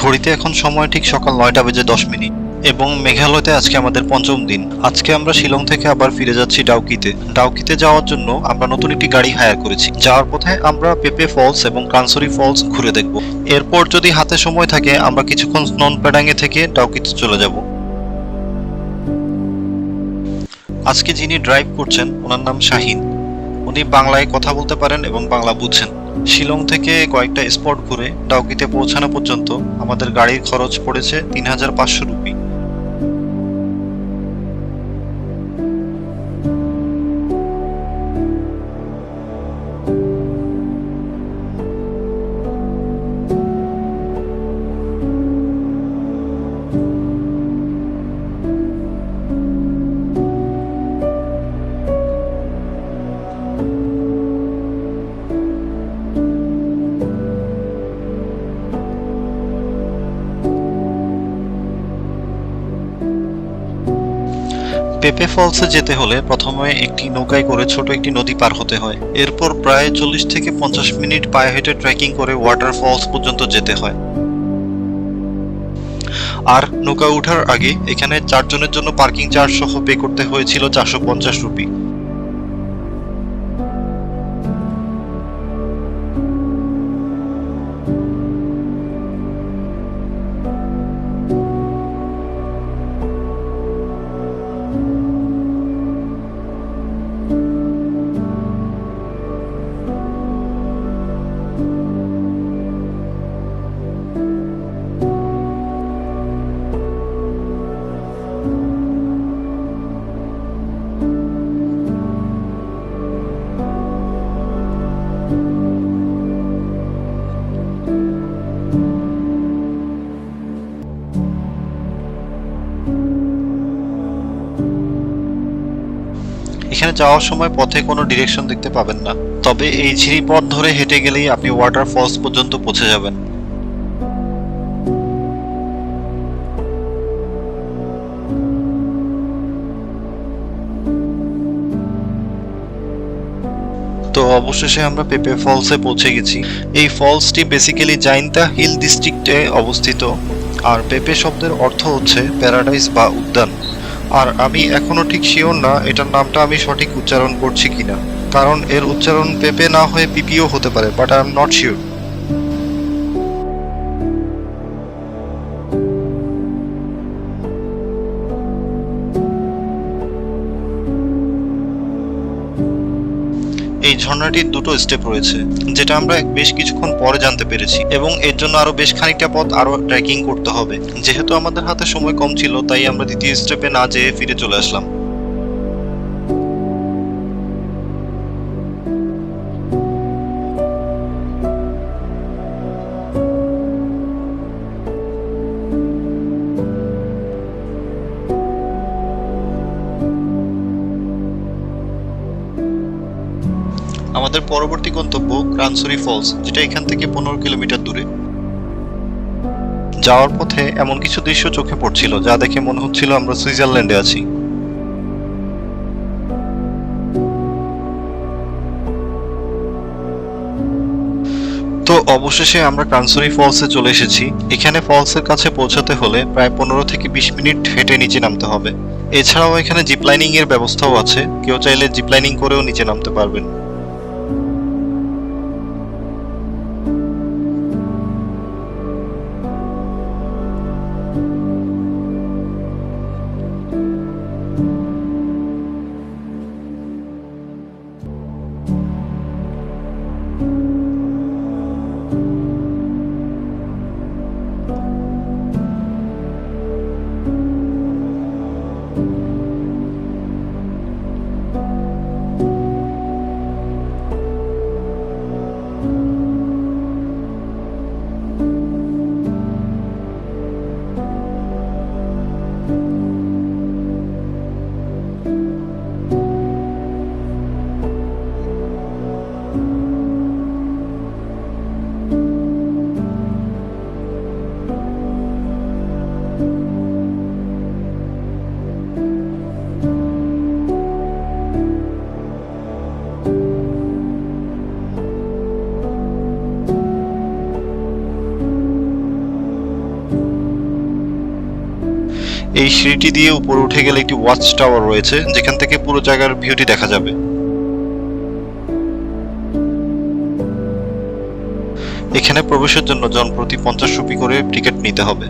ঘড়িতে এখন সময় ঠিক সকাল 9:10 এবং মেঘালয়তে আজকে আমাদের পঞ্চম দিন। আজকে আমরা শিলং থেকে আবার ফিরে যাচ্ছি ডাউকিতে। ডাউকিতে যাওয়ার জন্য আমরা নতুন একটি গাড়ি হায়ার করেছি। যাওয়ার পথে আমরা পেপে ফলস এবং কানসরি ফলস ঘুরে দেখব। এরপর যদি হাতে সময় থাকে আমরা কিছুক্ষণ স্নোন প্যাডাঙে থেকে ডাউকিতে চলে যাব। আজকে যিনি ড্রাইভ করছেন ওনার নাম শাহিন। উনি বাংলায় কথা বলতে পারেন এবং বাংলা বুঝছেন। শিলং থেকে কয়েকটা স্পট ঘুরে ডাউকিতে পৌঁছানো পর্যন্ত আমাদের গাড়ির খরচ পড়েছে ৩,৫০০ রুপি। পেপে ফলসে যেতে হলে প্রথমে একটি নৌকায় করে ছোট একটি নদী পার হতে হয়। এরপর প্রায় 40 থেকে 50 মিনিট পায়ে হেঁটে ট্রেকিং করে ওয়াটার ফলস পর্যন্ত যেতে হয়। আর নৌকা ওঠার আগে এখানে 4 জনের জন্য পার্কিং চার্জ সহ পে করতে হয়েছিল 450 রুপি। এখানে যাওয়ার সময় পথে কোনো ডিরেকশন দেখতে পাবেন না, তবে এই ঝিরি পথ ধরে হেঁটে গেলেই আপনি ওয়াটার ফলস পর্যন্ত পৌঁছে যাবেন। তো অবশেষে আমরা পেপে ফলসে পৌঁছে গেছি। এই ফলসটি বেসিক্যালি জাইন্তা হিল ডিস্ট্রিক্টে অবস্থিত, আর পেপে শব্দের অর্থ হচ্ছে প্যারাডাইস বা উদ্যান। আর আমি এখনো ঠিক শিওর না এটার নামটা আমি সঠিক উচ্চারণ করছি কিনা, কারণ এর উচ্চারণ পেপে না হয়ে পিপিও হতে পারে, but I am not sure. এই ঝর্ণাটির দুটো স্টেপ রয়েছে, যেটা আমরা বেশ কিছুক্ষণ পরে জানতে পেরেছি, এবং এর জন্য আরো বেশ খানিকটা পথ আরো ট্রেকিং করতে হবে। যেহেতু আমাদের হাতে সময় কম ছিল, তাই আমরা দ্বিতীয় স্টেপে না যেয়ে ফিরে চলে আসলাম। আমাদের পরবর্তী গন্তব্য কানসরি ফলস, যেটা এখান থেকে 15 কিলোমিটার দূরে। যাওয়ার পথে এমন কিছু দৃশ্য চোখে পড়ছিল যা দেখে মনে হচ্ছিল আমরা সুইজারল্যান্ডে আছি। তো অবশেষে আমরা কানসরি ফলসে চলে এসেছি। এখানে ফলসের কাছে পৌঁছাতে হলে প্রায় 15 থেকে 20 মিনিট হেঁটে নিচে নামতে হবে। এছাড়াও এখানে জিপলাইনিং এর ব্যবস্থাও আছে, কেউ চাইলে জিপলাইনিং করেও নিচে নামতে পারবেন। এই সিঁড়িটি দিয়ে উপরে উঠে গেলে একটি ওয়াচ টাওয়ার রয়েছে, যেখান থেকে পুরো জায়গার ভিউটি দেখা যাবে। এখানে প্রবেশের জন্য জনপ্রতি 50 রুপি করে টিকিট নিতে হবে।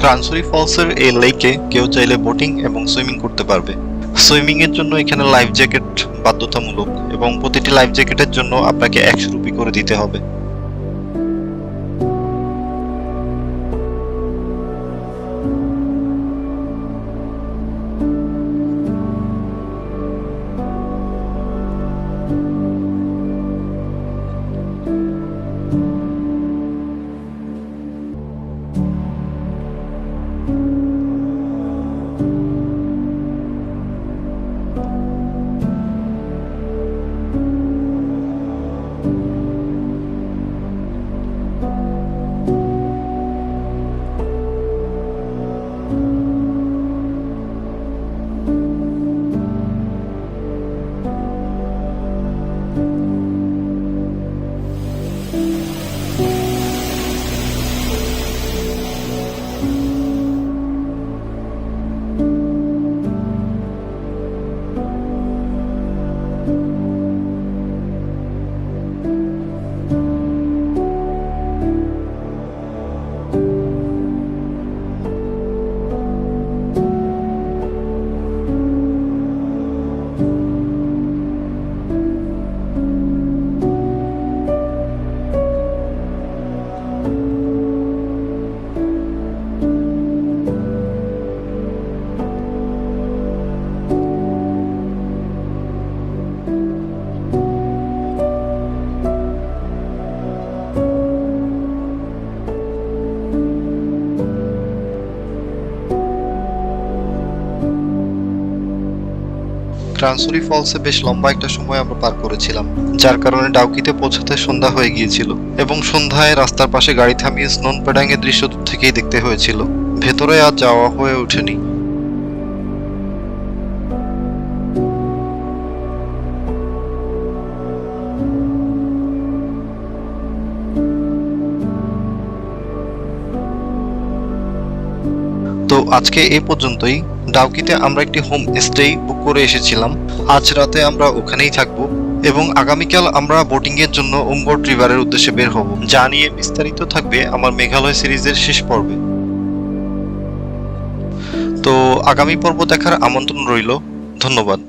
ক্রানসুরি ফলসের এই লেকে কেউ চাইলে বোটিং এবং সুইমিং করতে পারবে। সুইমিং এর জন্য এখানে লাইফ জ্যাকেট বাধ্যতামূলক এবং প্রতিটি লাইফ জ্যাকেটের জন্য আপনাকে 100 রুপি করে দিতে হবে। ক্রানসুরি ফলসে বেশ লম্বা একটা সময় আমরা পার করেছিলাম, যার কারণে ডাউকিতে পৌঁছাতে সন্ধ্যা হয়ে গিয়েছিল এবং সন্ধ্যায় রাস্তার পাশে গাড়ি থামিয়ে স্নোন প্যাডাং এর দৃশ্য দূর থেকেই দেখতে হয়েছিল। ভেতরে আজ যাওয়া হয়ে ওঠেনি। তো আজকে এই পর্যন্তই। ডাউকিতে আমরা একটি হোম স্টে বুক করে এসেছিলাম। আজ রাতে আমরা ওখানেই থাকবো এবং আগামীকাল আমরা বোটিং এর জন্য উমবোর্ড রিভারের উদ্দেশ্যে বের হব, যা নিয়ে বিস্তারিত থাকবে আমার মেঘালয় সিরিজের শেষ পর্বে। তো আগামী পর্ব দেখার আমন্ত্রণ রইল। ধন্যবাদ।